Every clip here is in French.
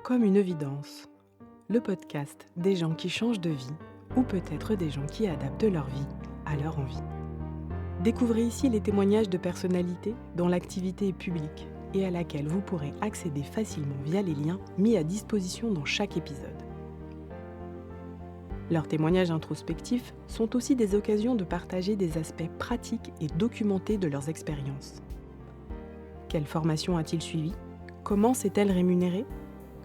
Comme une évidence, le podcast des gens qui changent de vie ou peut-être des gens qui adaptent leur vie à leur envie. Découvrez ici les témoignages de personnalités dont l'activité est publique et à laquelle vous pourrez accéder facilement via les liens mis à disposition dans chaque épisode. Leurs témoignages introspectifs sont aussi des occasions de partager des aspects pratiques et documentés de leurs expériences. Quelle formation a-t-il suivi ? Comment s'est-elle rémunérée ?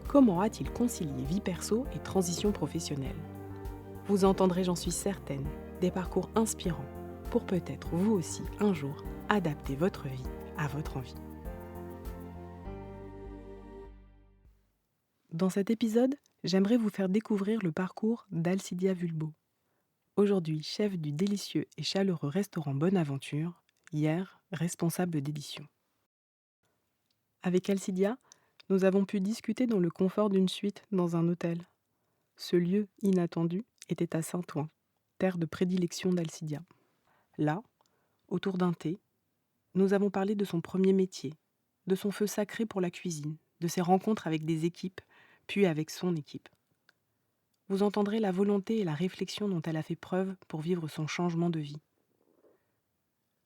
Comment a-t-il concilié vie perso et transition professionnelle ? Vous entendrez, j'en suis certaine, des parcours inspirants pour peut-être vous aussi, un jour, adapter votre vie à votre envie. Dans cet épisode, j'aimerais vous faire découvrir le parcours d'Alcidia Vulbo. Aujourd'hui chef du délicieux et chaleureux restaurant Bonne Aventure, hier responsable d'édition. Avec Alcidia, nous avons pu discuter dans le confort d'une suite dans un hôtel. Ce lieu inattendu était à Saint-Ouen, terre de prédilection d'Alcidia. Là, autour d'un thé, nous avons parlé de son premier métier, de son feu sacré pour la cuisine, de ses rencontres avec des équipes, puis avec son équipe. Vous entendrez la volonté et la réflexion dont elle a fait preuve pour vivre son changement de vie.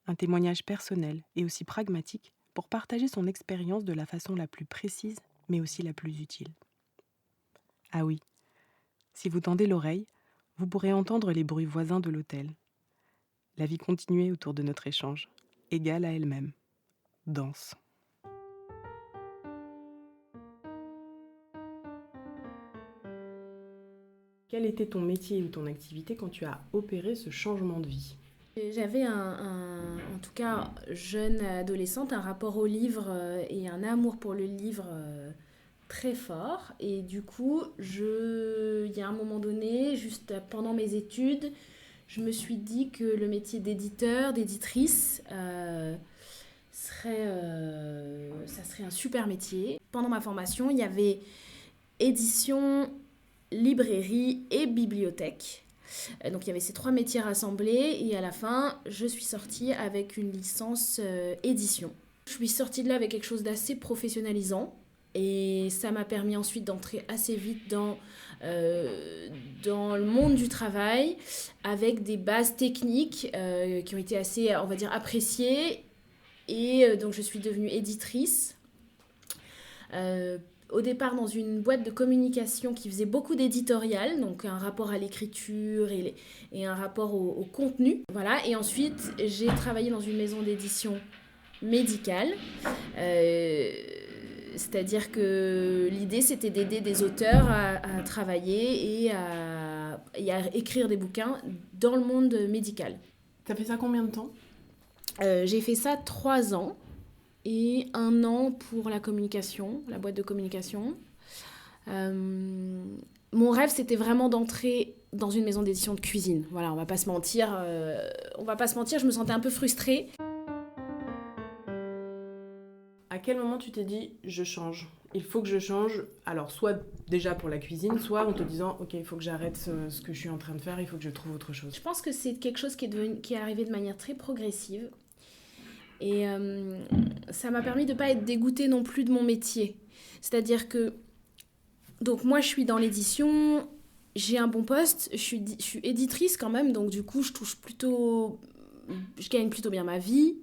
Un témoignage personnel et aussi pragmatique pour partager son expérience de la façon la plus précise, mais aussi la plus utile. Ah oui, si vous tendez l'oreille, vous pourrez entendre les bruits voisins de l'hôtel. La vie continuait autour de notre échange, égale à elle-même. Danse. Quel était ton métier ou ton activité quand tu as opéré ce changement de vie ? J'avais en tout cas jeune adolescente, un rapport au livre et un amour pour le livre très fort. Et du coup, il y a un moment donné, juste pendant mes études, je me suis dit que le métier d'éditeur, d'éditrice, ça serait un super métier. Pendant ma formation, il y avait édition, librairie et bibliothèque. Donc il y avait ces trois métiers rassemblés et à la fin, je suis sortie avec une licence édition. Je suis sortie de là avec quelque chose d'assez professionnalisant et ça m'a permis ensuite d'entrer assez vite dans le monde du travail avec des bases techniques qui ont été assez, on va dire, appréciées. Et donc je suis devenue éditrice. Au départ dans une boîte de communication qui faisait beaucoup d'éditorial, donc un rapport à l'écriture et un rapport au contenu. Voilà. Et ensuite, j'ai travaillé dans une maison d'édition médicale. C'est-à-dire que l'idée, c'était d'aider des auteurs à travailler et à écrire des bouquins dans le monde médical. T'as fait ça combien de temps ? J'ai fait ça 3 ans. Et 1 an pour la communication, la boîte de communication. Mon rêve, c'était vraiment d'entrer dans une maison d'édition de cuisine. Voilà, on va pas se mentir, je me sentais un peu frustrée. À quel moment tu t'es dit « je change » ? Il faut que je change, alors soit déjà pour la cuisine, soit en te disant « ok, il faut que j'arrête ce que je suis en train de faire, il faut que je trouve autre chose ». Je pense que c'est quelque chose qui est arrivé de manière très progressive. Et ça m'a permis de ne pas être dégoûtée non plus de mon métier. C'est-à-dire que, donc moi je suis dans l'édition, j'ai un bon poste, je suis éditrice quand même, donc du coup je gagne plutôt bien ma vie.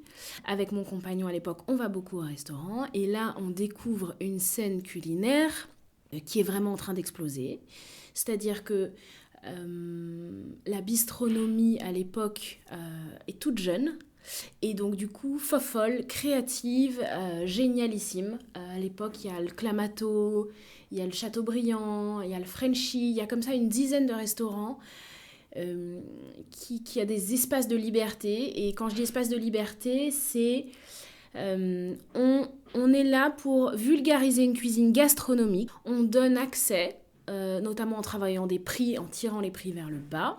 Avec mon compagnon à l'époque, on va beaucoup au restaurant. Et là, on découvre une scène culinaire qui est vraiment en train d'exploser. C'est-à-dire que la bistronomie à l'époque est toute jeune. Et donc du coup, fofolle, créative, génialissime. À l'époque, il y a le Clamato, il y a le Chateaubriand, il y a le Frenchy, il y a comme ça une dizaine de restaurants qui a des espaces de liberté. Et quand je dis espace de liberté, c'est on est là pour vulgariser une cuisine gastronomique. On donne accès, notamment en travaillant des prix, en tirant les prix vers le bas.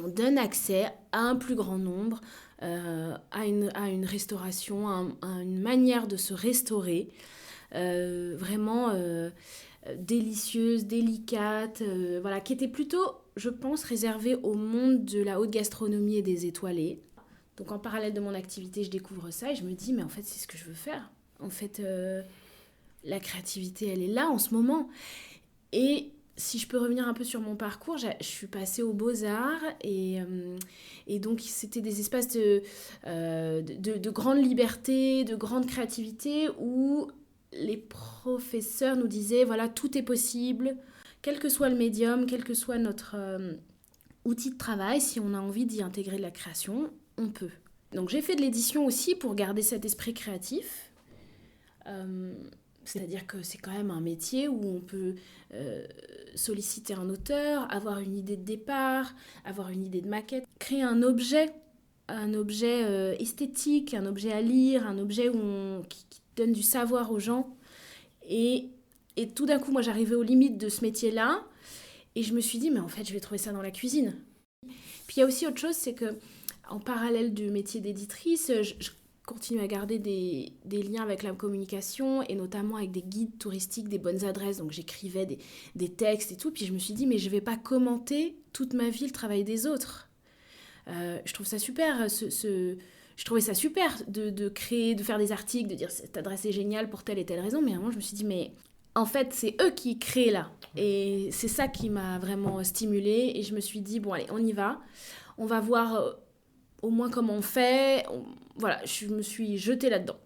On donne accès à un plus grand nombre, à une restauration, à une manière de se restaurer, vraiment délicieuse, délicate, voilà, qui était plutôt, je pense, réservée au monde de la haute gastronomie et des étoilés. Donc en parallèle de mon activité, je découvre ça et je me dis, mais en fait, c'est ce que je veux faire. En fait, La créativité, elle est là en ce moment. Et si je peux revenir un peu sur mon parcours, je suis passée aux Beaux-Arts et donc c'était des espaces de grande liberté, de grande créativité où les professeurs nous disaient voilà, tout est possible, quel que soit le médium, quel que soit notre outil de travail, si on a envie d'y intégrer de la création, on peut. Donc j'ai fait de l'édition aussi pour garder cet esprit créatif. C'est-à-dire que c'est quand même un métier où on peut solliciter un auteur, avoir une idée de départ, avoir une idée de maquette, créer un objet esthétique, un objet à lire, un objet qui donne du savoir aux gens. Et tout d'un coup, moi, j'arrivais aux limites de ce métier-là et je me suis dit, mais en fait, je vais trouver ça dans la cuisine. Puis il y a aussi autre chose, c'est que en parallèle du métier d'éditrice, je continue à garder des liens avec la communication et notamment avec des guides touristiques, des bonnes adresses. Donc j'écrivais des textes et tout. Puis je me suis dit, mais je vais pas commenter toute ma vie le travail des autres. Je trouve ça super, je trouvais ça super de créer, de faire des articles, de dire cette adresse est géniale pour telle et telle raison. Mais à un moment, je me suis dit, mais en fait, c'est eux qui créent là. Et c'est ça qui m'a vraiment stimulée. Et je me suis dit, bon, allez, on y va. On va voir au moins comment on fait. Voilà, je me suis jetée là-dedans.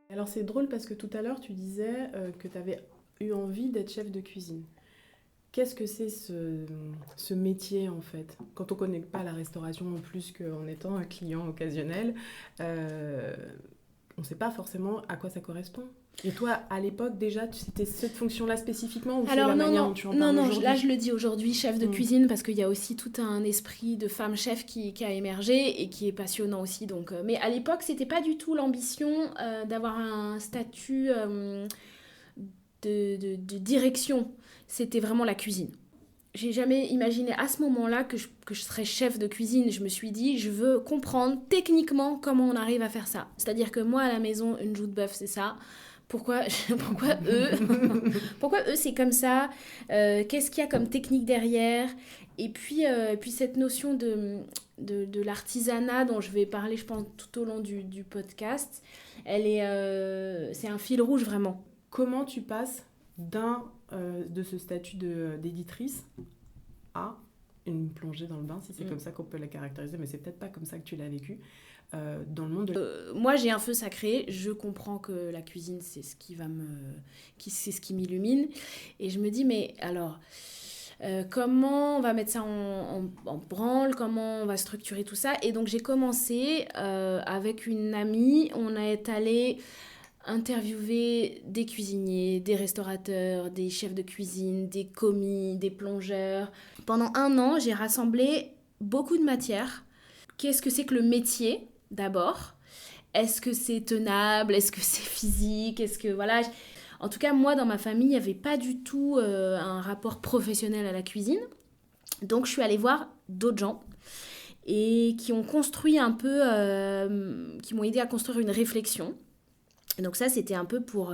Alors c'est drôle parce que tout à l'heure tu disais que tu avais eu envie d'être chef de cuisine. Qu'est-ce que c'est ce métier en fait? Quand on ne connaît pas la restauration en plus qu'en étant un client occasionnel, on ne sait pas forcément à quoi ça correspond. Et toi, à l'époque, déjà, c'était cette fonction-là spécifiquement ou c'est la manière dont tu en parles aujourd'hui? Là je le dis aujourd'hui, chef de cuisine, parce qu'il y a aussi tout un esprit de femme chef qui a émergé et qui est passionnant aussi. Donc, mais à l'époque, c'était pas du tout l'ambition d'avoir un statut de direction. C'était vraiment la cuisine. J'ai jamais imaginé à ce moment-là que je serais chef de cuisine. Je me suis dit, je veux comprendre techniquement comment on arrive à faire ça. C'est-à-dire que moi, à la maison, une joue de bœuf, c'est ça. Pourquoi eux Pourquoi eux, c'est comme ça Qu'est-ce qu'il y a comme technique derrière? Et puis cette notion de l'artisanat dont je vais parler, je pense, tout au long du podcast, c'est un fil rouge, vraiment. Comment tu passes de ce statut d'éditrice à une plongée dans le bain, si c'est comme ça qu'on peut la caractériser, mais c'est peut-être pas comme ça que tu l'as vécu, dans le monde de... Moi, j'ai un feu sacré, je comprends que la cuisine, c'est ce c'est ce qui m'illumine, et je me dis, mais alors, comment on va mettre ça en branle, comment on va structurer tout ça? Et donc, j'ai commencé avec une amie, on est allé interviewer des cuisiniers, des restaurateurs, des chefs de cuisine, des commis, des plongeurs. Pendant 1 an, j'ai rassemblé beaucoup de matières. Qu'est-ce que c'est que le métier, d'abord? Est-ce que c'est tenable? Est-ce que c'est physique? Est-ce que, voilà... En tout cas, moi, dans ma famille, il n'y avait pas du tout un rapport professionnel à la cuisine. Donc, je suis allée voir d'autres gens et qui ont construit un peu... qui m'ont aidé à construire une réflexion. Donc ça, c'était un peu pour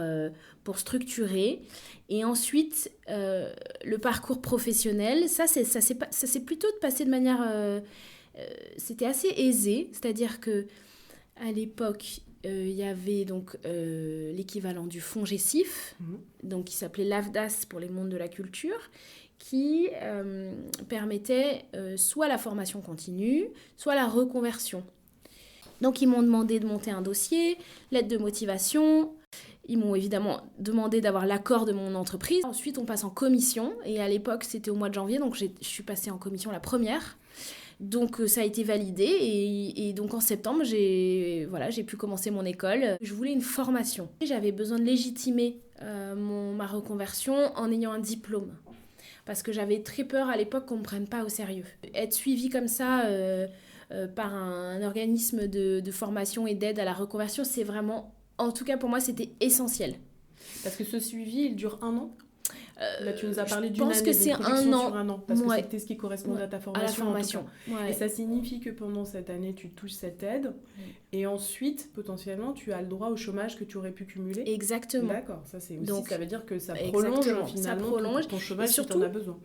structurer. Et ensuite, le parcours professionnel, ça s'est plutôt passé de manière... c'était assez aisé, c'est-à-dire que à l'époque, il y avait donc l'équivalent du FONGECIF, donc qui s'appelait l'AFDAS pour les mondes de la culture, qui permettait soit la formation continue, soit la reconversion. Donc ils m'ont demandé de monter un dossier, lettre de motivation. Ils m'ont évidemment demandé d'avoir l'accord de mon entreprise. Ensuite, on passe en commission. Et à l'époque, c'était au mois de janvier, donc je suis passée en commission la première. Donc ça a été validé. Et donc en septembre, j'ai pu commencer mon école. Je voulais une formation. J'avais besoin de légitimer ma reconversion en ayant un diplôme. Parce que j'avais très peur à l'époque qu'on ne me prenne pas au sérieux. Être suivie comme ça... par un organisme de formation et d'aide à la reconversion, c'est vraiment, en tout cas pour moi, c'était essentiel. Parce que ce suivi, il dure 1 an? Là, tu nous as parlé d'une année, je pense que c'est sur 1 an, parce que c'était ce qui correspondait à ta formation. À la formation. Et ça signifie que pendant cette année, tu touches cette aide, et ensuite, potentiellement, tu as le droit au chomage que tu aurais pu cumuler. Exactement. D'accord, ça c'est aussi, ça veut dire que ça prolonge finalement ton chômage si tu en as besoin.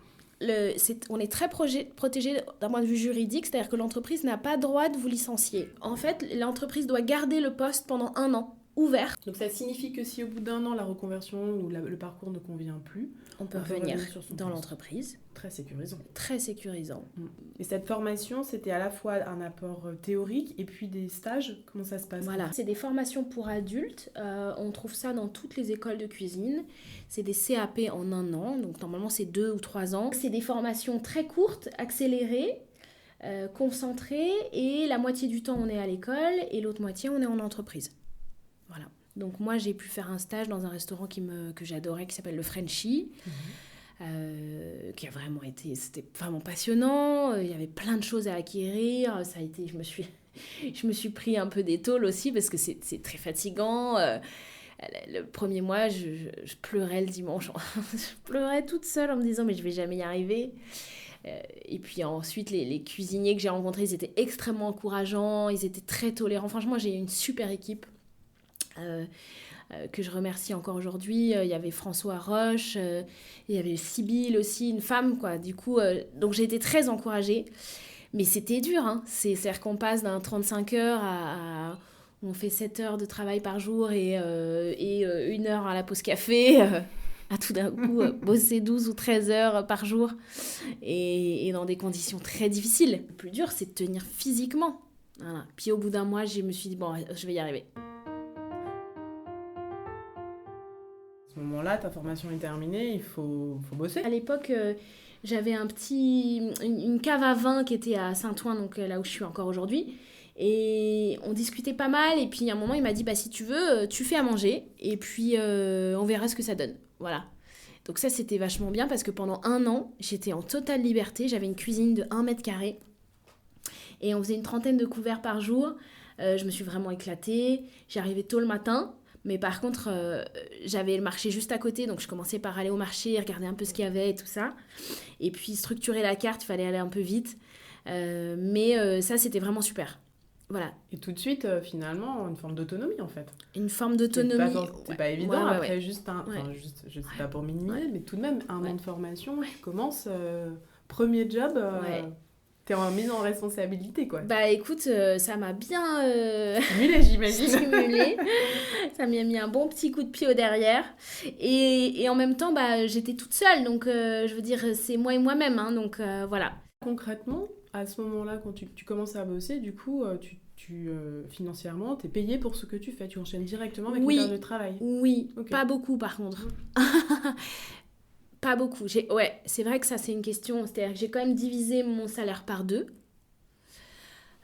On est très protégé d'un point de vue juridique, c'est-à-dire que l'entreprise n'a pas droit de vous licencier. En fait, l'entreprise doit garder le poste pendant 1 an, ouverte. Donc ça signifie que si au bout d'un an, la reconversion ou le parcours ne convient plus, On peut on peut revenir revenir sur son dans poste. l'entreprise. Très sécurisant. Très sécurisant. Et cette formation, c'était à la fois un apport théorique et puis des stages. Comment ça se passe? Voilà, c'est des formations pour adultes. On trouve ça dans toutes les écoles de cuisine. C'est des CAP en 1 an, donc normalement c'est 2 ou 3 ans. C'est des formations très courtes, accélérées, concentrées, et la moitié du temps on est à l'école et l'autre moitié on est en entreprise. Voilà. Donc moi j'ai pu faire un stage dans un restaurant que j'adorais, qui s'appelle le Frenchy. Qui a vraiment été, c'était vraiment passionnant, il y avait plein de choses à acquérir, ça a été, je me suis pris un peu des tôles aussi parce que c'est très fatigant. Le premier mois, je pleurais le dimanche, je pleurais toute seule en me disant mais je vais jamais y arriver. Et puis ensuite les cuisiniers que j'ai rencontrés, ils étaient extrêmement encourageants, ils étaient très tolérants. Franchement, j'ai eu une super équipe. Que je remercie encore aujourd'hui. Il y avait François Roche, il y avait Sybille aussi, une femme, quoi. Du coup, donc j'ai été très encouragée. Mais c'était dur, hein. C'est-à-dire qu'on passe d'un 35 heures on fait 7 heures de travail par jour et 1 heure à la pause café, à tout d'un coup bosser 12 ou 13 heures par jour et dans des conditions très difficiles. Le plus dur, c'est de tenir physiquement. Voilà. Puis au bout d'un mois, je me suis dit, bon, je vais y arriver. À ce moment-là, ta formation est terminée, il faut bosser. À l'époque, j'avais une cave à vin qui était à Saint-Ouen, donc là où je suis encore aujourd'hui. Et on discutait pas mal. Et puis à un moment, il m'a dit, bah, si tu veux, tu fais à manger. Et puis on verra ce que ça donne. Voilà. Donc ça, c'était vachement bien parce que pendant 1 an, j'étais en totale liberté. J'avais une cuisine de 1 mètre carré. Et on faisait une 30aine de couverts par jour. Je me suis vraiment éclatée. J'arrivais tôt le matin. Mais par contre, j'avais le marché juste à côté, donc je commençais par aller au marché, regarder un peu ce qu'il y avait et tout ça. Et puis structurer la carte, il fallait aller un peu vite. Mais ça, c'était vraiment super. Voilà. Et tout de suite, finalement, une forme d'autonomie, en fait. Une forme d'autonomie. C'est pas évident, après juste juste, je sais pas pour minimiser, mais tout de même, 1 an de formation, tu commences, premier job... T'es en mise en responsabilité, quoi. Bah écoute, ça m'a bien stimulé, j'imagine. Stimulé. Ça m'a mis un bon petit coup de pied au derrière. Et en même temps, bah, j'étais toute seule. Donc, je veux dire, c'est moi et moi-même. Hein, donc, voilà. Concrètement, à ce moment-là, quand tu commences à bosser, du coup, financièrement, t'es payé pour ce que tu fais. Tu enchaînes directement avec une période de travail. Oui, okay. Pas beaucoup, par contre. Pas beaucoup. Ouais, c'est vrai que ça, c'est une question. C'est-à-dire que j'ai quand même divisé mon salaire par 2.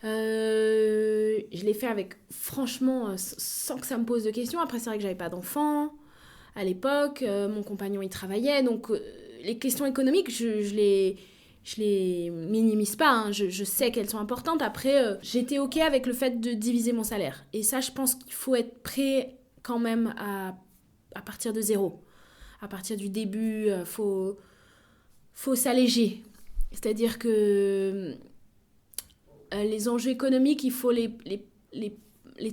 Je l'ai fait avec, franchement, sans que ça me pose de questions. Après, c'est vrai que j'avais pas d'enfant à l'époque. Mon compagnon, il travaillait. Donc, les questions économiques, je les minimise pas. Hein. Je sais qu'elles sont importantes. Après, j'étais OK avec le fait de diviser mon salaire. Et ça, je pense qu'il faut être prêt quand même à partir de 0. À partir du début, faut s'alléger. C'est-à-dire que les enjeux économiques, il faut les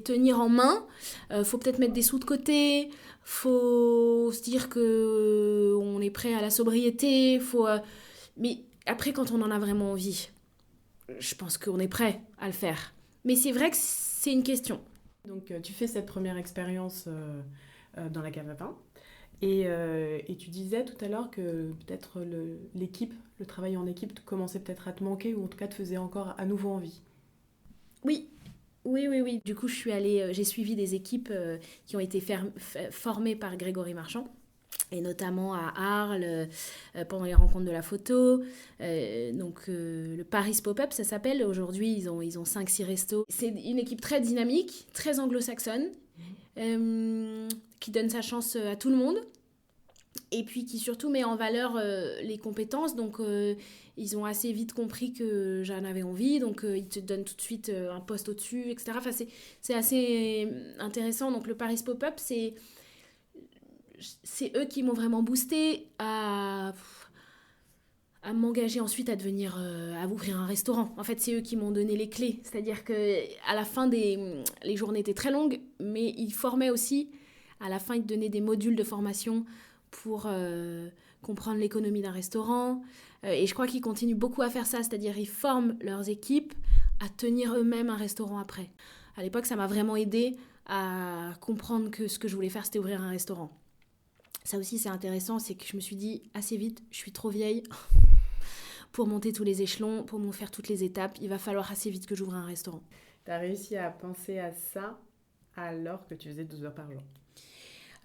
tenir en main. Faut peut-être mettre des sous de côté. Faut se dire qu'on est prêt à la sobriété. Mais après, quand on en a vraiment envie, je pense qu'on est prêt à le faire. Mais c'est vrai que c'est une question. Donc, tu fais cette première expérience dans la cave à pain. Et tu disais tout à l'heure que peut-être le travail en équipe commençait peut-être à te manquer, ou en tout cas te faisait encore à nouveau envie. Oui. Du coup, j'ai suivi des équipes qui ont été formées par Grégory Marchand, et notamment à Arles, pendant les rencontres de la photo. Le Paris Pop-Up, ça s'appelle. Aujourd'hui, ils ont 5-6 restos. C'est une équipe très dynamique, très anglo-saxonne, qui donne sa chance à tout le monde, et puis qui surtout met en valeur les compétences. Donc ils ont assez vite compris que j'en avais envie, donc ils te donnent tout de suite un poste au-dessus, etc. Enfin, c'est assez intéressant. Donc le Paris Pop-Up, c'est eux qui m'ont vraiment boosté à m'engager ensuite à ouvrir un restaurant. En fait, c'est eux qui m'ont donné les clés. C'est-à-dire qu'à la fin, les journées étaient très longues, mais ils formaient aussi. À la fin, ils donnaient des modules de formation pour comprendre l'économie d'un restaurant. Et je crois qu'ils continuent beaucoup à faire ça. C'est-à-dire qu'ils forment leurs équipes à tenir eux-mêmes un restaurant après. À l'époque, ça m'a vraiment aidée à comprendre que ce que je voulais faire, c'était ouvrir un restaurant. Ça aussi, c'est intéressant, c'est que je me suis dit assez vite, je suis trop vieille pour monter tous les échelons, pour me faire toutes les étapes. Il va falloir assez vite que j'ouvre un restaurant. T'as réussi à penser à ça alors que tu faisais 12 heures par jour.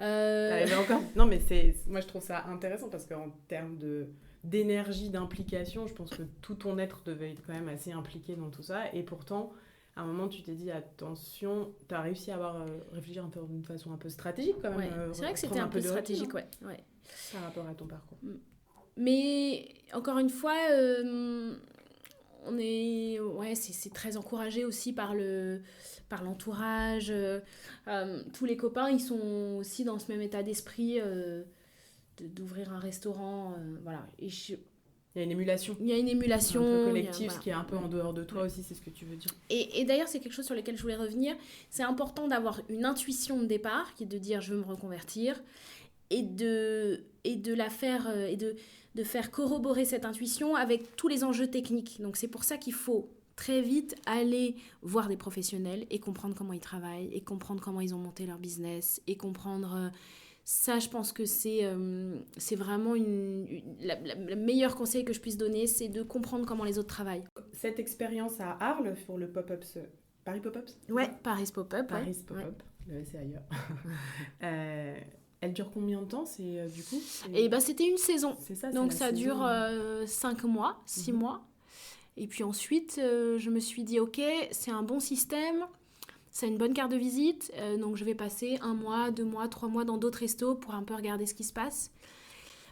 Euh, T'arrivais encore. Non, mais moi, je trouve ça intéressant parce qu'en termes d'énergie, d'implication, je pense que tout ton être devait être quand même assez impliqué dans tout ça. Et pourtant, à un moment, tu t'es dit, attention, t'as réussi à réfléchir un peu d'une façon un peu stratégique quand même. ouais. C'est vrai que c'était prendre un peu de recul, stratégique, hein, ouais. par rapport à ton parcours. Mais encore une fois, c'est très encouragé aussi par l'entourage. Tous les copains, ils sont aussi dans ce même état d'esprit d'ouvrir un restaurant. Voilà. Il y a une émulation. Il y a une émulation. Un peu collectif, voilà. ce qui est un peu en dehors de toi aussi, c'est ce que tu veux dire. Et d'ailleurs, c'est quelque chose sur lequel je voulais revenir. C'est important d'avoir une intuition de départ, qui est de dire je veux me reconvertir, et de la faire, de faire corroborer cette intuition avec tous les enjeux techniques. Donc c'est pour ça qu'il faut très vite aller voir des professionnels et comprendre comment ils travaillent, et comprendre comment ils ont monté leur business, et comprendre... ça, je pense que c'est vraiment le meilleur conseil que je puisse donner, c'est de comprendre comment les autres travaillent. Cette expérience à Arles pour le pop-ups, Paris Pop-ups. Ouais, Paris Pop-up. Paris Pop-up, c'est ailleurs. Elle dure combien de temps du coup Et bah, c'était une saison. C'est ça, donc c'est ça saison. dure 5 mois, 6 mois. Et puis ensuite, je me suis dit, ok, c'est un bon système, c'est une bonne carte de visite, donc je vais passer 1 mois, 2 mois, 3 mois dans d'autres restos pour un peu regarder ce qui se passe.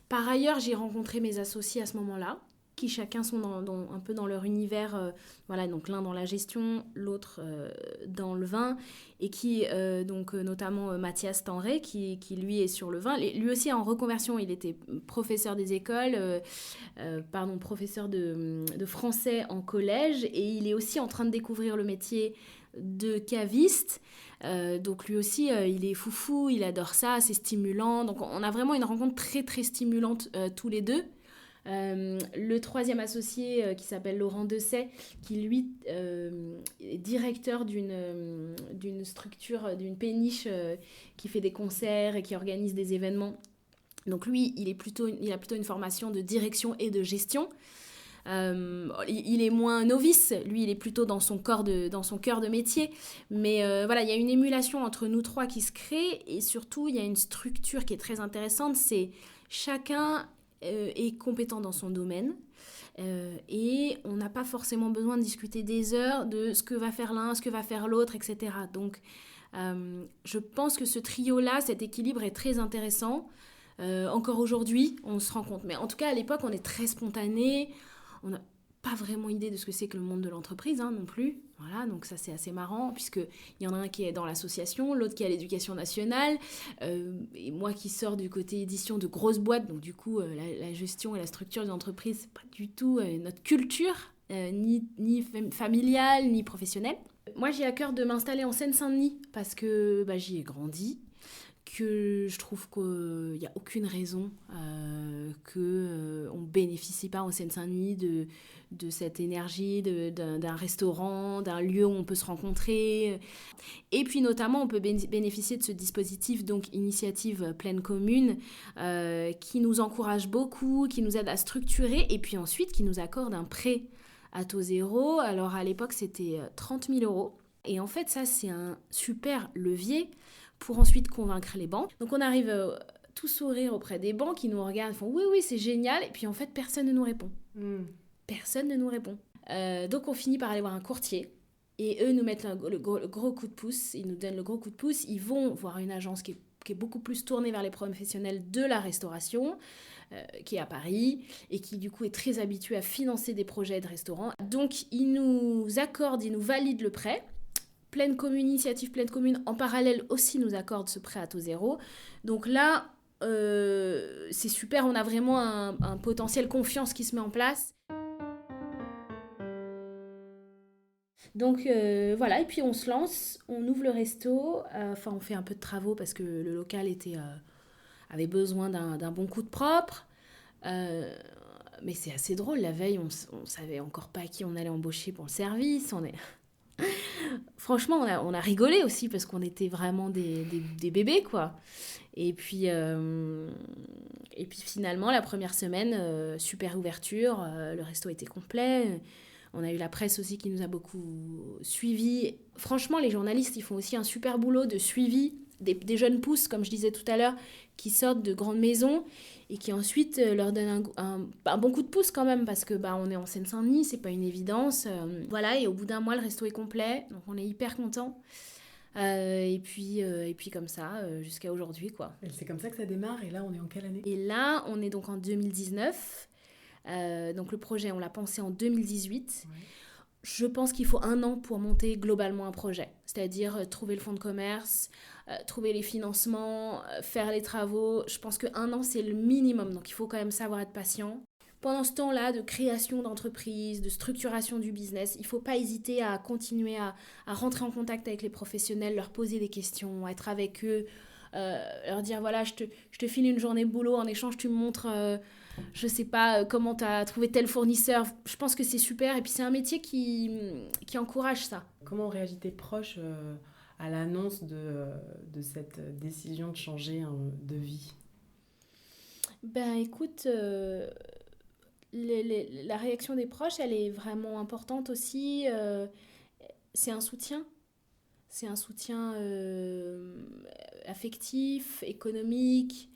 Par ailleurs, j'ai rencontré mes associés à ce moment-là, qui chacun sont un peu dans leur univers, voilà, donc l'un dans la gestion, l'autre dans le vin, et qui, notamment Mathias Tanré, qui lui est sur le vin, lui aussi est en reconversion, il était professeur des écoles, professeur de français en collège, et il est aussi en train de découvrir le métier de caviste. Donc lui aussi, il est foufou, il adore ça, c'est stimulant. Donc on a vraiment une rencontre très très stimulante tous les deux. Le troisième associé qui s'appelle Laurent Dessay, qui lui est directeur d'une structure, d'une péniche qui fait des concerts et qui organise des événements. Donc lui, il a plutôt une formation de direction et de gestion. Il est moins novice, lui il est plutôt dans son cœur de métier, mais voilà, il y a une émulation entre nous trois qui se crée, et surtout il y a une structure qui est très intéressante, c'est chacun est compétent dans son domaine, et on n'a pas forcément besoin de discuter des heures de ce que va faire l'un, ce que va faire l'autre, etc. Donc je pense que ce trio-là, cet équilibre est très intéressant. Encore aujourd'hui, on se rend compte, mais en tout cas à l'époque on est très spontané. On n'a pas vraiment idée de ce que c'est que le monde de l'entreprise non plus. Voilà, donc ça c'est assez marrant, puisqu'il y en a un qui est dans l'association, l'autre qui est à l'éducation nationale, et moi qui sors du côté édition de grosses boîtes, donc du coup la gestion et la structure d'une entreprise, c'est pas du tout notre culture, ni familiale, ni professionnelle. Moi j'ai à cœur de m'installer en Seine-Saint-Denis, parce que j'y ai grandi, que je trouve qu'il n'y a aucune raison qu'on ne bénéficie pas en Seine-Saint-Denis de cette énergie, d'un restaurant, d'un lieu où on peut se rencontrer. Et puis notamment, on peut bénéficier de ce dispositif, donc Initiative Pleine Commune, qui nous encourage beaucoup, qui nous aide à structurer, et puis ensuite qui nous accorde un prêt à taux zéro. Alors à l'époque, c'était 30 000 €. Et en fait, ça, c'est un super levier pour ensuite convaincre les banques. Donc on arrive tout sourire auprès des banques, qui nous regardent, font oui, c'est génial, et puis en fait, personne ne nous répond. Personne ne nous répond. Donc on finit par aller voir un courtier, et eux nous mettent le gros coup de pouce, ils nous donnent le gros coup de pouce, ils vont voir une agence qui est beaucoup plus tournée vers les professionnels de la restauration, qui est à Paris, et qui du coup est très habituée à financer des projets de restaurants. Donc ils nous accordent, ils nous valident le prêt. Initiative Pleine Commune, en parallèle aussi nous accorde ce prêt à taux zéro. Donc là, c'est super, on a vraiment un potentiel confiance qui se met en place. Donc voilà, et puis on se lance, on ouvre le resto, on fait un peu de travaux parce que le local avait besoin d'un bon coup de propre. Mais c'est assez drôle, la veille, on savait encore pas qui on allait embaucher pour le service, Franchement, on a rigolé aussi parce qu'on était vraiment des bébés, quoi. Et puis, finalement, la première semaine, super ouverture, le resto était complet. On a eu la presse aussi qui nous a beaucoup suivis. Franchement, les journalistes, ils font aussi un super boulot de suivi des jeunes pousses, comme je disais tout à l'heure, qui sortent de grandes maisons et qui ensuite leur donnent un bon coup de pouce quand même, parce que on est en Seine-Saint-Denis, c'est pas une évidence. Voilà, et au bout d'un mois, le resto est complet, donc on est hyper contents. Et puis comme ça, jusqu'à aujourd'hui, quoi. Et c'est comme ça que ça démarre, et là on est en quelle année? Et là, on est donc en 2019. Donc le projet, on l'a pensé en 2018. Ouais. Je pense qu'il faut 1 an pour monter globalement un projet. C'est-à-dire trouver le fonds de commerce, trouver les financements, faire les travaux. Je pense que 1 an, c'est le minimum. Donc il faut quand même savoir être patient. Pendant ce temps-là, de création d'entreprise, de structuration du business, il ne faut pas hésiter à continuer à rentrer en contact avec les professionnels, leur poser des questions, être avec eux, leur dire voilà, je te file une journée de boulot, en échange tu me montres, je sais pas, comment tu as trouvé tel fournisseur. Je pense que c'est super et puis c'est un métier qui encourage ça. Comment ont réagi tes proches à l'annonce de cette décision de changer de vie? Ben écoute, la réaction des proches, elle est vraiment importante aussi. C'est un soutien. C'est un soutien affectif, économique.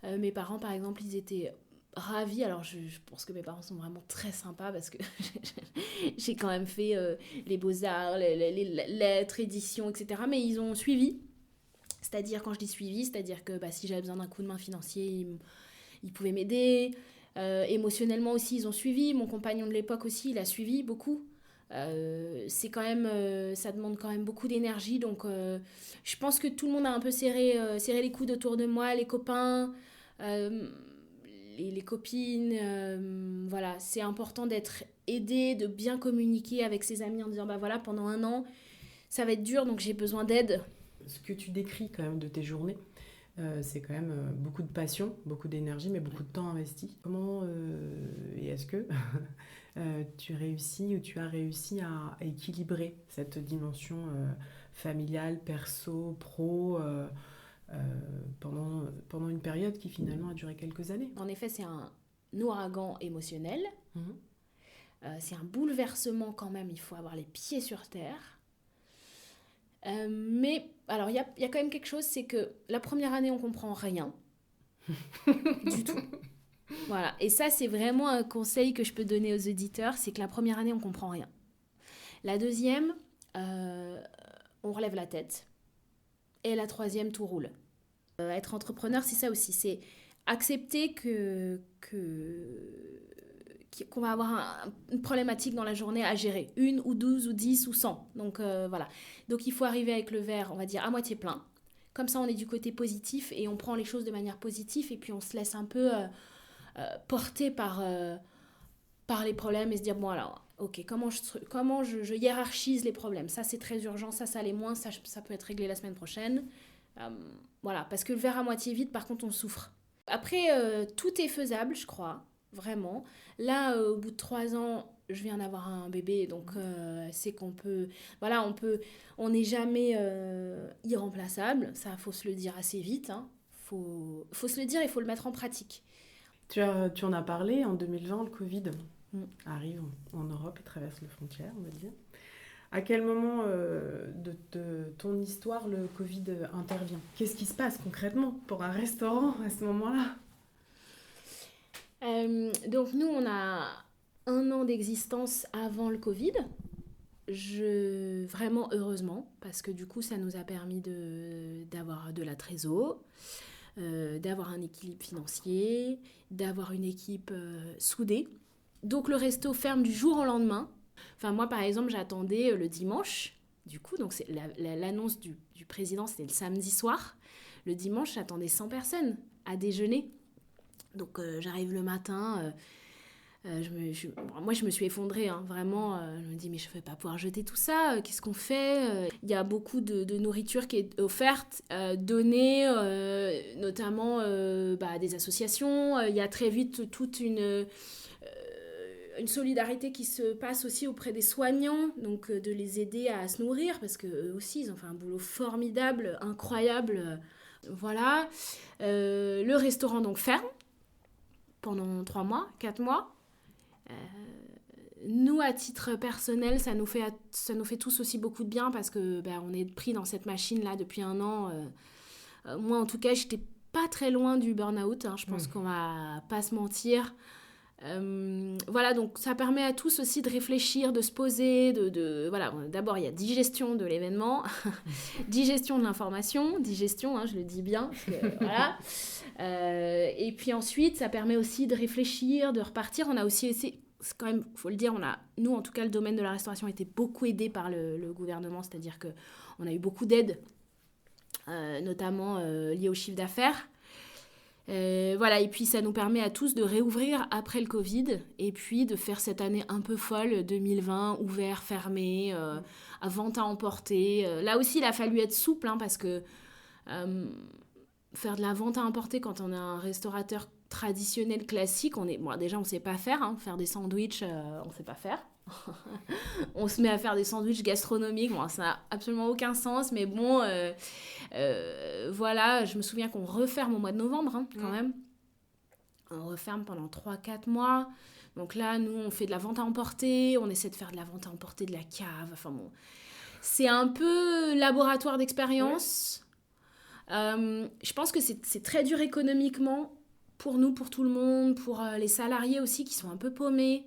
Mes parents, par exemple, ils étaient ravis. Alors, je pense que mes parents sont vraiment très sympas parce que j'ai quand même fait les beaux-arts, les lettres, éditions, etc. Mais ils ont suivi. C'est-à-dire, quand je dis suivi, c'est-à-dire que si j'avais besoin d'un coup de main financier, ils pouvaient m'aider. Émotionnellement aussi, ils ont suivi. Mon compagnon de l'époque aussi, il a suivi beaucoup. C'est quand même, ça demande quand même beaucoup d'énergie. Donc, je pense que tout le monde a un peu serré les coudes autour de moi, les copains, euh, les copines. Voilà, c'est important d'être aidé, de bien communiquer avec ses amis en disant voilà, pendant 1 an, ça va être dur, donc j'ai besoin d'aide. Ce que tu décris quand même de tes journées, c'est quand même beaucoup de passion, beaucoup d'énergie, mais beaucoup de temps investi. Comment et est-ce que tu réussis ou tu as réussi à équilibrer cette dimension familiale, perso, pro, pendant une période qui finalement a duré quelques années? En effet, c'est un ouragan émotionnel. Mhm. C'est un bouleversement quand même, il faut avoir les pieds sur terre. Mais alors, il y a quand même quelque chose, c'est que la première année, on comprend rien du tout. Voilà, et ça, c'est vraiment un conseil que je peux donner aux auditeurs, c'est que la première année, on comprend rien. La deuxième, euh, on relève la tête. Et la troisième, tout roule. Être entrepreneur, c'est ça aussi, c'est accepter qu'on va avoir une problématique dans la journée à gérer, 1 ou 12 ou 10 ou 100. Donc voilà. Donc il faut arriver avec le verre, on va dire, à moitié plein. Comme ça, on est du côté positif et on prend les choses de manière positive et puis on se laisse un peu porter par les problèmes et se dire, bon alors, ok, comment je hiérarchise les problèmes. Ça, c'est très urgent, ça l'est moins, ça peut être réglé la semaine prochaine. Euh, voilà, parce que le verre à moitié vide, par contre, on souffre. Après, tout est faisable, je crois, vraiment. Là, au bout de 3 ans, je viens d'avoir un bébé, donc c'est qu'on peut, voilà, on n'est jamais irremplaçable. Ça, faut se le dire assez vite. Hein. Faut se le dire et faut le mettre en pratique. Tu en as parlé en 2020, le Covid Mm. arrive en Europe et traverse les frontières, on va dire. À quel moment de ton histoire le Covid intervient? Qu'est-ce qui se passe concrètement pour un restaurant à ce moment-là? Donc nous, on a 1 an d'existence avant le Covid. Vraiment heureusement, parce que du coup, ça nous a permis d'avoir de la trésor, d'avoir un équilibre financier, d'avoir une équipe soudée. Donc le resto ferme du jour au lendemain. Enfin moi par exemple j'attendais le dimanche, du coup donc c'est l'annonce du président c'était le samedi soir. Le dimanche j'attendais 100 personnes à déjeuner. Donc j'arrive le matin, moi je me suis effondrée, hein, vraiment. Je me dis mais je ne vais pas pouvoir jeter tout ça, qu'est-ce qu'on fait? Il y a beaucoup de nourriture qui est offerte, donnée, notamment à des associations. Il y a très vite toute une solidarité qui se passe aussi auprès des soignants, donc de les aider à se nourrir, parce qu'eux aussi, ils ont fait un boulot formidable, incroyable. Voilà. Le restaurant donc ferme pendant 3 mois, 4 mois. Nous, à titre personnel, ça nous fait tous aussi beaucoup de bien parce que on est pris dans cette machine-là depuis 1 an. Moi, en tout cas, j'étais pas très loin du burn-out. Hein, je pense qu'on va pas se mentir. Voilà, donc ça permet à tous aussi de réfléchir, de se poser, voilà. D'abord, il y a digestion de l'événement, digestion de l'information, digestion, hein, je le dis bien, parce que, voilà. Et puis ensuite, ça permet aussi de réfléchir, de repartir. On a aussi essayé, c'est quand même, faut le dire, nous, en tout cas, le domaine de la restauration a été beaucoup aidé par le gouvernement, c'est-à-dire que on a eu beaucoup d'aides, notamment liées au chiffre d'affaires. Voilà, et puis ça nous permet à tous de réouvrir après le Covid et puis de faire cette année un peu folle 2020, ouvert, fermé, à vente à emporter. Là aussi, il a fallu être souple hein, parce que faire de la vente à emporter quand on est un restaurateur traditionnel classique, déjà on sait pas faire, hein, faire des sandwichs, on sait pas faire. On se met à faire des sandwichs gastronomiques, bon, ça n'a absolument aucun sens, mais bon, voilà, je me souviens qu'on referme au mois de novembre, hein, quand même. On referme pendant 3-4 mois. Donc là, nous, on fait de la vente à emporter, on essaie de faire de la vente à emporter de la cave, enfin bon. C'est un peu laboratoire d'expérience. Je pense que c'est très dur économiquement pour nous, pour tout le monde, pour les salariés aussi qui sont un peu paumés.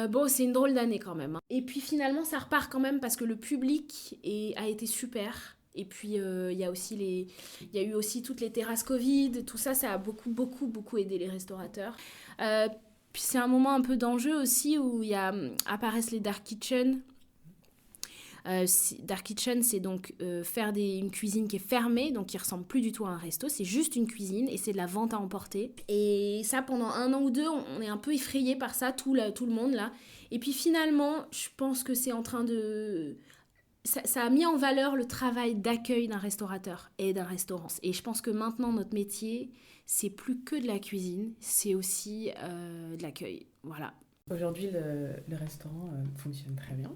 Bon, c'est une drôle d'année quand même. Hein. Et puis finalement, ça repart quand même parce que le public a été super. Et puis il y a eu aussi toutes les terrasses Covid, tout ça, ça a beaucoup, beaucoup, beaucoup aidé les restaurateurs. Puis c'est un moment un peu d'enjeu aussi où apparaissent les dark kitchens. Dark kitchen, c'est donc faire une cuisine qui est fermée, donc qui ressemble plus du tout à un resto, c'est juste une cuisine et c'est de la vente à emporter. Et ça, pendant 1 an ou 2, on est un peu effrayé par ça, tout le monde là. Et puis finalement, je pense que c'est en train de... Ça a mis en valeur le travail d'accueil d'un restaurateur et d'un restaurant. Et je pense que maintenant, notre métier, c'est plus que de la cuisine, c'est aussi de l'accueil. Voilà. Aujourd'hui, le restaurant fonctionne très bien.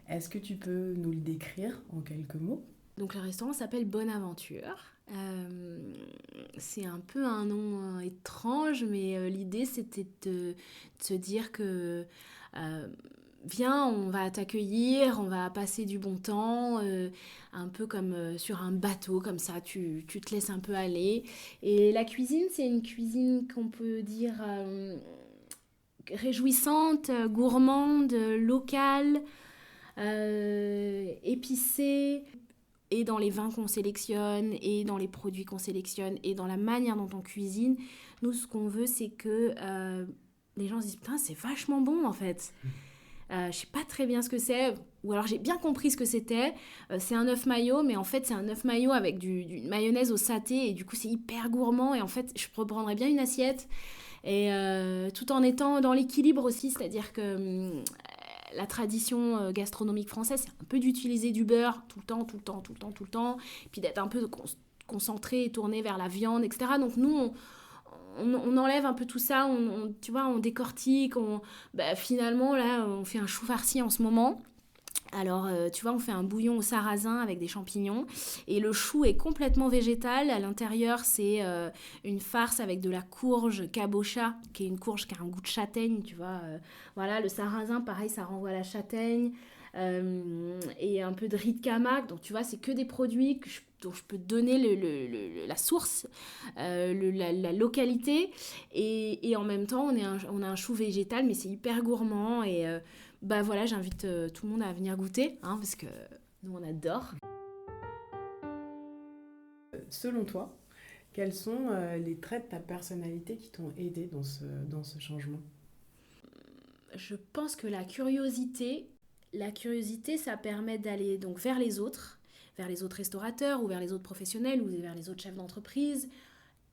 Est-ce que tu peux nous le décrire en quelques mots ? Donc le restaurant s'appelle Bonne Aventure. C'est un peu un nom étrange, mais l'idée c'était de se dire que viens, on va t'accueillir, on va passer du bon temps, un peu comme sur un bateau, comme ça tu te laisses un peu aller. Et la cuisine, c'est une cuisine qu'on peut dire réjouissante, gourmande, locale. Épicé, et dans les vins qu'on sélectionne, et dans les produits qu'on sélectionne, et dans la manière dont on cuisine. Nous, ce qu'on veut, c'est que les gens se disent « Putain, c'est vachement bon, en fait !» Je sais pas très bien ce que c'est, ou alors j'ai bien compris ce que c'était. C'est un œuf mayo, mais en fait, c'est un œuf mayo avec du mayonnaise au saté, et du coup, c'est hyper gourmand, et en fait, je reprendrais bien une assiette, et tout en étant dans l'équilibre aussi, c'est-à-dire que... la tradition gastronomique française, c'est un peu d'utiliser du beurre tout le temps, puis d'être un peu concentré et tourné vers la viande, etc. Donc nous, on enlève un peu tout ça, tu vois, on décortique, finalement, là, on fait un chou farci en ce moment. Alors, tu vois, on fait un bouillon au sarrasin avec des champignons. Et le chou est complètement végétal. À l'intérieur, c'est une farce avec de la courge cabocha, qui est une courge qui a un goût de châtaigne, tu vois. Voilà, le sarrasin, pareil, ça renvoie à la châtaigne. Et un peu de riz de Camargue. Donc, tu vois, c'est que des produits dont je peux te donner la source, la localité. Et en même temps, on a un chou végétal, mais c'est hyper gourmand. Et... voilà, j'invite tout le monde à venir goûter, hein, parce que nous, on adore. Selon toi, quels sont les traits de ta personnalité qui t'ont aidé dans ce changement ? Je pense que la curiosité, ça permet d'aller donc vers les autres restaurateurs, ou vers les autres professionnels, ou vers les autres chefs d'entreprise,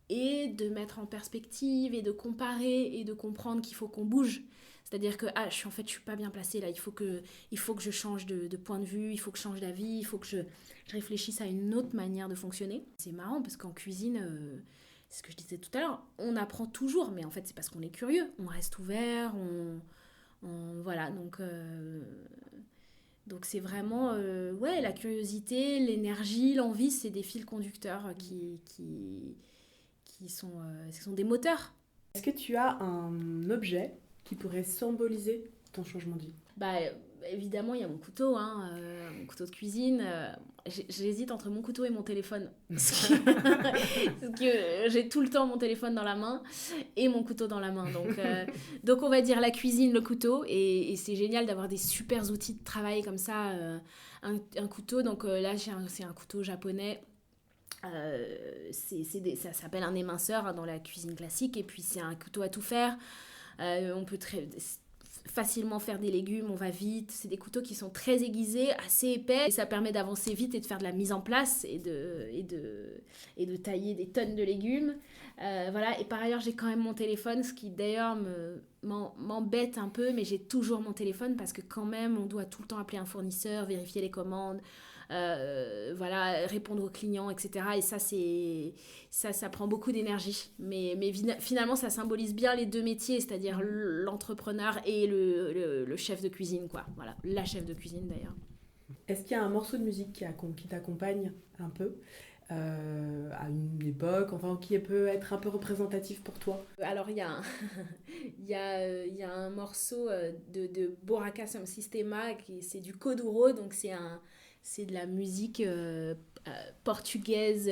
et de mettre en perspective, et de comparer, et de comprendre qu'il faut qu'on bouge. C'est-à-dire que je suis pas bien placée là, il faut que je change de point de vue, il faut que je change d'avis, il faut que je réfléchisse à une autre manière de fonctionner. C'est marrant parce qu'en cuisine, c'est ce que je disais tout à l'heure, on apprend toujours, mais en fait c'est parce qu'on est curieux, on reste ouvert, voilà, donc c'est vraiment ouais, la curiosité, l'énergie, l'envie, c'est des fils conducteurs qui sont des moteurs. Est-ce que tu as un objet qui pourrait symboliser ton changement de vie? Bah, évidemment, il y a mon couteau, hein, mon couteau de cuisine. J'hésite entre mon couteau et mon téléphone. Parce que j'ai tout le temps mon téléphone dans la main et mon couteau dans la main. Donc on va dire la cuisine, le couteau. Et c'est génial d'avoir des super outils de travail comme ça. Un couteau, donc là, c'est un couteau japonais. Ça s'appelle un éminceur hein, dans la cuisine classique. Et puis c'est un couteau à tout faire. On peut facilement faire des légumes, on va vite. C'est des couteaux qui sont très aiguisés, assez épais. Et ça permet d'avancer vite et de faire de la mise en place et de tailler des tonnes de légumes. Voilà. Et par ailleurs, j'ai quand même mon téléphone, ce qui d'ailleurs m'embête un peu, mais j'ai toujours mon téléphone parce que quand même, on doit tout le temps appeler un fournisseur, vérifier les commandes. Voilà, répondre aux clients, etc. Et ça prend beaucoup d'énergie. Mais finalement, ça symbolise bien les deux métiers, c'est-à-dire l'entrepreneur et le chef de cuisine, quoi. Voilà, la chef de cuisine d'ailleurs. Est-ce qu'il y a un morceau de musique qui t'accompagne un peu à une époque, enfin qui peut être un peu représentatif pour toi? Alors il y a un, il y a un morceau de Boraka Sound Systema, c'est du Kuduro, donc c'est de la musique portugaise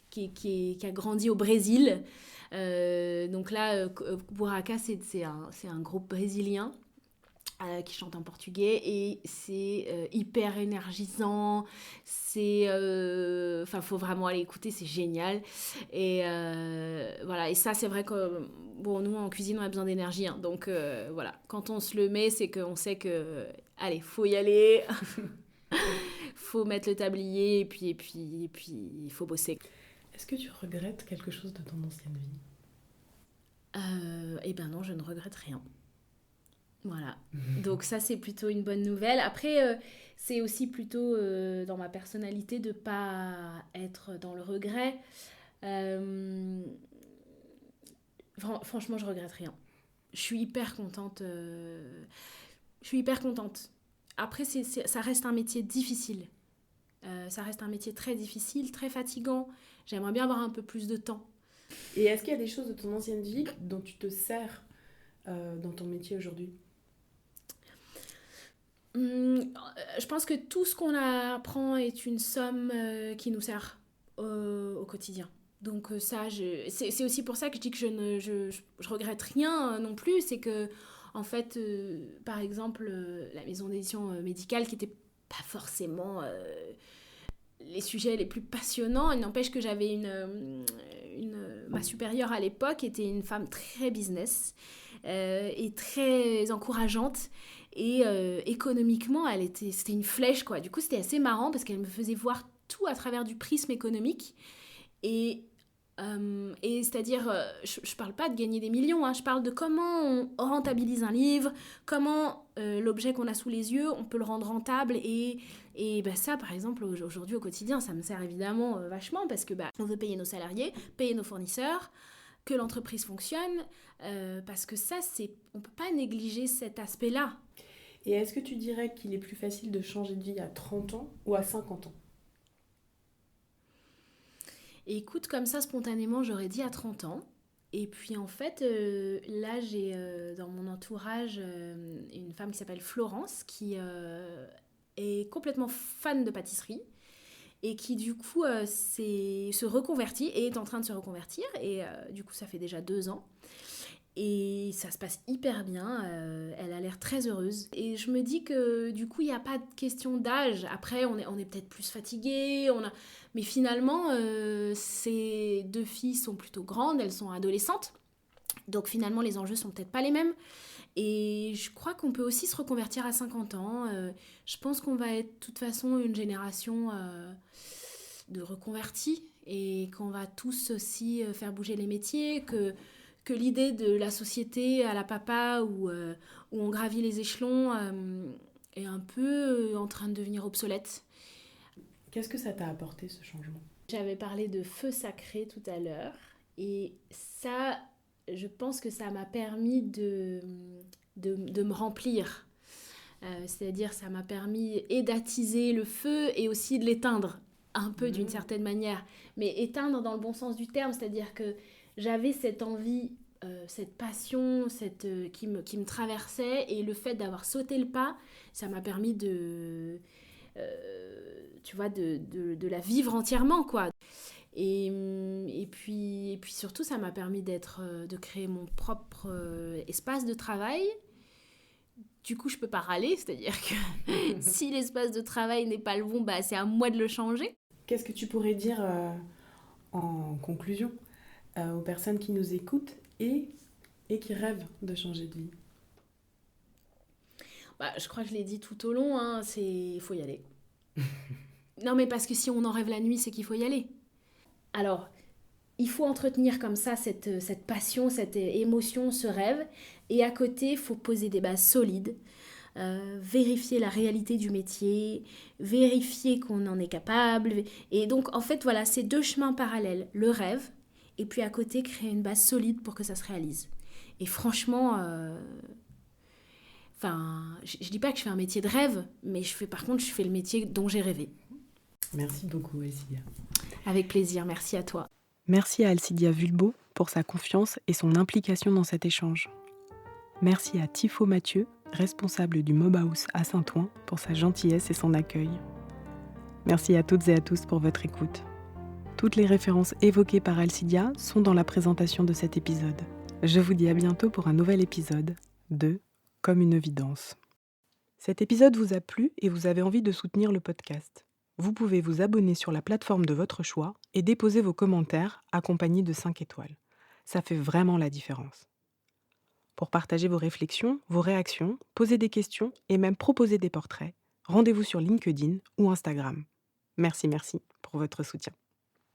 qui a grandi au Brésil. Donc là, Buraka, c'est un groupe brésilien qui chante en portugais et c'est hyper énergisant. Enfin, faut vraiment aller écouter, c'est génial. Et voilà, et ça, c'est vrai que bon, nous en cuisine, on a besoin d'énergie, hein, donc voilà, quand on se le met, c'est qu'on sait que allez, faut y aller. Faut mettre le tablier et puis il faut bosser. Est-ce que tu regrettes quelque chose de ton ancienne vie? Eh ben non, je ne regrette rien. Voilà. Donc ça, c'est plutôt une bonne nouvelle. Après, c'est aussi plutôt dans ma personnalité de pas être dans le regret. Euh, Franchement, je regrette rien. Je suis hyper contente. Je suis hyper contente. Après, ça reste un métier difficile. Ça reste un métier très difficile, très fatigant. J'aimerais bien avoir un peu plus de temps. Et est-ce qu'il y a des choses de ton ancienne vie dont tu te sers dans ton métier aujourd'hui? Je pense que tout ce qu'on apprend est une somme qui nous sert au quotidien. Donc ça, c'est aussi pour ça que je dis que je regrette rien non plus. C'est que, en fait, par exemple, la maison d'édition médicale qui n'était pas forcément les sujets les plus passionnants. Il n'empêche que j'avais ma supérieure à l'époque était une femme très business et très encourageante. Et économiquement, c'était une flèche, quoi. Du coup, c'était assez marrant parce qu'elle me faisait voir tout à travers du prisme économique. Et, et c'est-à-dire, je parle pas de gagner des millions, hein, je parle de comment on rentabilise un livre, comment l'objet qu'on a sous les yeux, on peut le rendre rentable. Et bah, ça, par exemple, aujourd'hui au quotidien, ça me sert évidemment vachement parce que bah, on veut payer nos salariés, payer nos fournisseurs, que l'entreprise fonctionne, parce que ça, on peut pas négliger cet aspect-là. Et est-ce que tu dirais qu'il est plus facile de changer de vie à 30 ans ou à 50 ans? Et écoute, comme ça, spontanément, j'aurais dit à 30 ans. Et puis en fait, là, j'ai dans mon entourage une femme qui s'appelle Florence, qui est complètement fan de pâtisserie et qui du coup se reconvertit et est en train de se reconvertir. Et du coup, ça fait déjà 2 ans. Et ça se passe hyper bien, elle a l'air très heureuse. Et je me dis que du coup, il n'y a pas de question d'âge. Après, on est peut-être plus fatigué, mais finalement, ces 2 filles sont plutôt grandes, elles sont adolescentes. Donc finalement, les enjeux sont peut-être pas les mêmes. Et je crois qu'on peut aussi se reconvertir à 50 ans. Je pense qu'on va être de toute façon une génération de reconvertis et qu'on va tous aussi faire bouger les métiers, que l'idée de la société à la papa où on gravit les échelons est un peu en train de devenir obsolète. Qu'est-ce que ça t'a apporté ce changement? J'avais parlé de feu sacré tout à l'heure Et ça, je pense que ça m'a permis de me remplir. C'est-à-dire, ça m'a permis et d'attiser le feu et aussi de l'éteindre, un peu d'une certaine manière. Mais éteindre dans le bon sens du terme, c'est-à-dire que j'avais cette envie, cette passion, qui me traversait, et le fait d'avoir sauté le pas, ça m'a permis tu vois, de la vivre entièrement, quoi. Et puis surtout, ça m'a permis de créer mon propre espace de travail. Du coup, je peux pas râler, c'est-à-dire que si l'espace de travail n'est pas le bon, bah, c'est à moi de le changer. Qu'est-ce que tu pourrais dire en conclusion aux personnes qui nous écoutent et qui rêvent de changer de vie? Bah, je crois que je l'ai dit tout au long, hein, il faut y aller. Non, mais parce que si on en rêve la nuit, c'est qu'il faut y aller. Alors, il faut entretenir comme ça cette passion, cette émotion, ce rêve. Et à côté, il faut poser des bases solides, vérifier la réalité du métier, vérifier qu'on en est capable. Et donc, en fait, voilà, c'est deux chemins parallèles. Le rêve, et puis à côté, créer une base solide pour que ça se réalise. Et franchement, je dis pas que je fais un métier de rêve, mais par contre, je fais le métier dont j'ai rêvé. Merci beaucoup, Alcidia. Avec plaisir, merci à toi. Merci à Alcidia Vulbo pour sa confiance et son implication dans cet échange. Merci à Tifo Mathieu, responsable du Mob House à Saint-Ouen, pour sa gentillesse et son accueil. Merci à toutes et à tous pour votre écoute. Toutes les références évoquées par Alcidia sont dans la présentation de cet épisode. Je vous dis à bientôt pour un nouvel épisode de Comme une évidence. Cet épisode vous a plu et vous avez envie de soutenir le podcast. Vous pouvez vous abonner sur la plateforme de votre choix et déposer vos commentaires accompagnés de 5 étoiles. Ça fait vraiment la différence. Pour partager vos réflexions, vos réactions, poser des questions et même proposer des portraits, rendez-vous sur LinkedIn ou Instagram. Merci pour votre soutien.